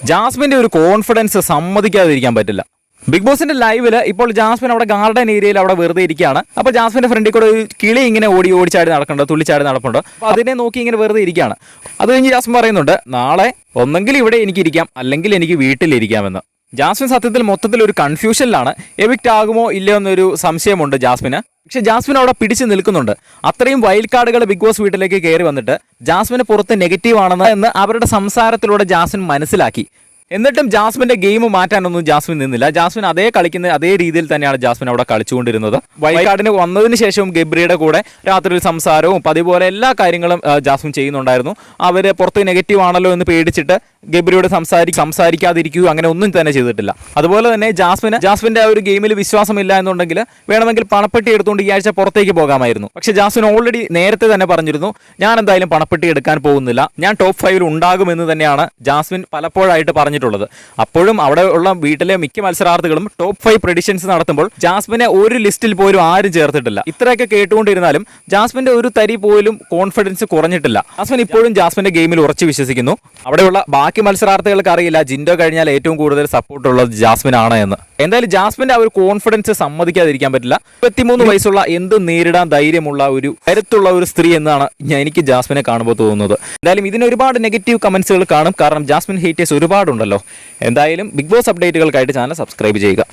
ജാസ്മിന്റെ ഒരു കോൺഫിഡൻസ് സമ്മതിക്കാതിരിക്കാൻ പറ്റില്ല. ബിഗ് ബോസിന്റെ ലൈവില് ഇപ്പോൾ ജാസ്മിൻ അവിടെ ഗാർഡൻ ഏരിയയിൽ അവിടെ വെറുതെ ഇരിക്കുകയാണ്. അപ്പോൾ ജാസ്മിന്റെ ഫ്രണ്ടിൽ കൂടെ ഒരു കിളി ഇങ്ങനെ ഓടിച്ചാടി നടക്കുന്നുണ്ട്, തുള്ളിച്ചാടി നടപ്പുണ്ട്. അപ്പോൾ അതിനെ നോക്കി ഇങ്ങനെ വെറുതെ ഇരിക്കുകയാണ്. അത് കഴിഞ്ഞ് ജാസ്മിൻ പറയുന്നുണ്ട്, നാളെ ഒന്നെങ്കിൽ ഇവിടെ എനിക്കിരിക്കാം, അല്ലെങ്കിൽ എനിക്ക് വീട്ടിലിരിക്കാമെന്ന്. ജാസ്മിൻ സത്യത്തിൽ മൊത്തത്തിൽ ഒരു കൺഫ്യൂഷനിലാണ്. എവിക്റ്റ് ആകുമോ ഇല്ലയോ എന്നൊരു സംശയമുണ്ട് ജാസ്മിന്. പക്ഷെ ജാസ്മിൻ അവിടെ പിടിച്ചു നിൽക്കുന്നുണ്ട്. അത്രയും വൈൽഡ് കാർഡുകൾ ബിഗ് ബോസ് വീട്ടിലേക്ക് കയറി വന്നിട്ട് ജാസ്മിന് പുറത്ത് നെഗറ്റീവ് ആണെന്ന് അവരുടെ സംസാരത്തിലൂടെ ജാസ്മിൻ മനസ്സിലാക്കി. എന്നിട്ടും ജാസ്മിന്റെ ഗെയിം മാറ്റാനൊന്നും ജാസ്മിൻ നിന്നില്ല. ജാസ്മിൻ കളിക്കുന്ന അതേ രീതിയിൽ തന്നെയാണ് ജാസ്മിൻ അവിടെ കളിച്ചുകൊണ്ടിരുന്നത്. വൈൽഡ് കാർഡിന് വന്നതിന് ശേഷവും ഗബ്രിയുടെ കൂടെ രാത്രി സംസാരവും പതിപോലെ എല്ലാ കാര്യങ്ങളും ജാസ്മിൻ ചെയ്യുന്നുണ്ടായിരുന്നു. അവര് പുറത്ത് നെഗറ്റീവ് ആണല്ലോ എന്ന് പേടിച്ചിട്ട് ഗബ്രിയോട് സംസാരിക്കാതിരിക്കുകയോ അങ്ങനെ ഒന്നും തന്നെ ചെയ്തിട്ടില്ല. അതുപോലെ തന്നെ ജാസ്മിന്റെ ആ ഒരു ഗെയിമിൽ വിശ്വാസമില്ല എന്നുണ്ടെങ്കിൽ വേണമെങ്കിൽ പണപ്പെട്ടി എടുത്തുകൊണ്ട് ഈ ആഴ്ച പുറത്തേക്ക് പോകാമായിരുന്നു. പക്ഷെ ജാസ്മിൻ ഓൾറെഡി നേരത്തെ തന്നെ പറഞ്ഞിരുന്നു, ഞാൻ എന്തായാലും പണപ്പെട്ടി എടുക്കാൻ പോകുന്നില്ല, ഞാൻ ടോപ്പ് 5 ഉണ്ടാകുമെന്ന് തന്നെയാണ് ജാസ്മിൻ പലപ്പോഴായിട്ട് പറഞ്ഞിട്ടുള്ളത്. അപ്പോഴും അവിടെ ഉള്ള വീട്ടിലെ മിക്ക മത്സരാർത്ഥികളും ടോപ്പ് 5 പ്രെഡിക്ഷൻസ് നടത്തുമ്പോൾ ജാസ്മിനെ ഒരു ലിസ്റ്റിൽ പോലും ആരും ചേർത്തിട്ടില്ല. ഇത്രയൊക്കെ കേട്ടുകൊണ്ടിരുന്നാലും ജാസ്മിന്റെ ഒരു തരി പോലും കോൺഫിഡൻസ് കുറഞ്ഞിട്ടില്ല. ജാസ്മിൻ ഇപ്പോഴും ജാസ്മിന്റെ ഗെയിമിൽ ഉറച്ചു വിശ്വസിക്കുന്നു. അവിടെയുള്ള ബാക്കി മത്സരാർത്ഥികൾക്ക് അറിയില്ല ജിൻഡോ കഴിഞ്ഞാൽ ഏറ്റവും കൂടുതൽ സപ്പോർട്ട് ഉള്ളത് ജാസ്മിൻ ആണ് എന്ന്. എന്തായാലും ജാസ്മിന്റെ ആ ഒരു കോൺഫിഡൻസ് സമ്മതിക്കാതിരിക്കാൻ പറ്റില്ല. 23 വയസ്സുള്ള എന്ത് നേരിടാൻ ധൈര്യമുള്ള ഒരു കരുത്തുള്ള ഒരു സ്ത്രീ എന്നാണ് എനിക്ക് ജാസ്മിനെ കാണുമ്പോൾ തോന്നുന്നത്. എന്തായാലും ഇതിന് ഒരുപാട് നെഗറ്റീവ് കമന്റ്സുകൾ കാണും, കാരണം ജാസ്മിൻ ഹേറ്റേഴ്സ് ഒരുപാടുണ്ടല്ലോ. എന്തായാലും ബിഗ് ബോസ് അപ്ഡേറ്റുകൾക്കായിട്ട് ചാനൽ സബ്സ്ക്രൈബ് ചെയ്യുക.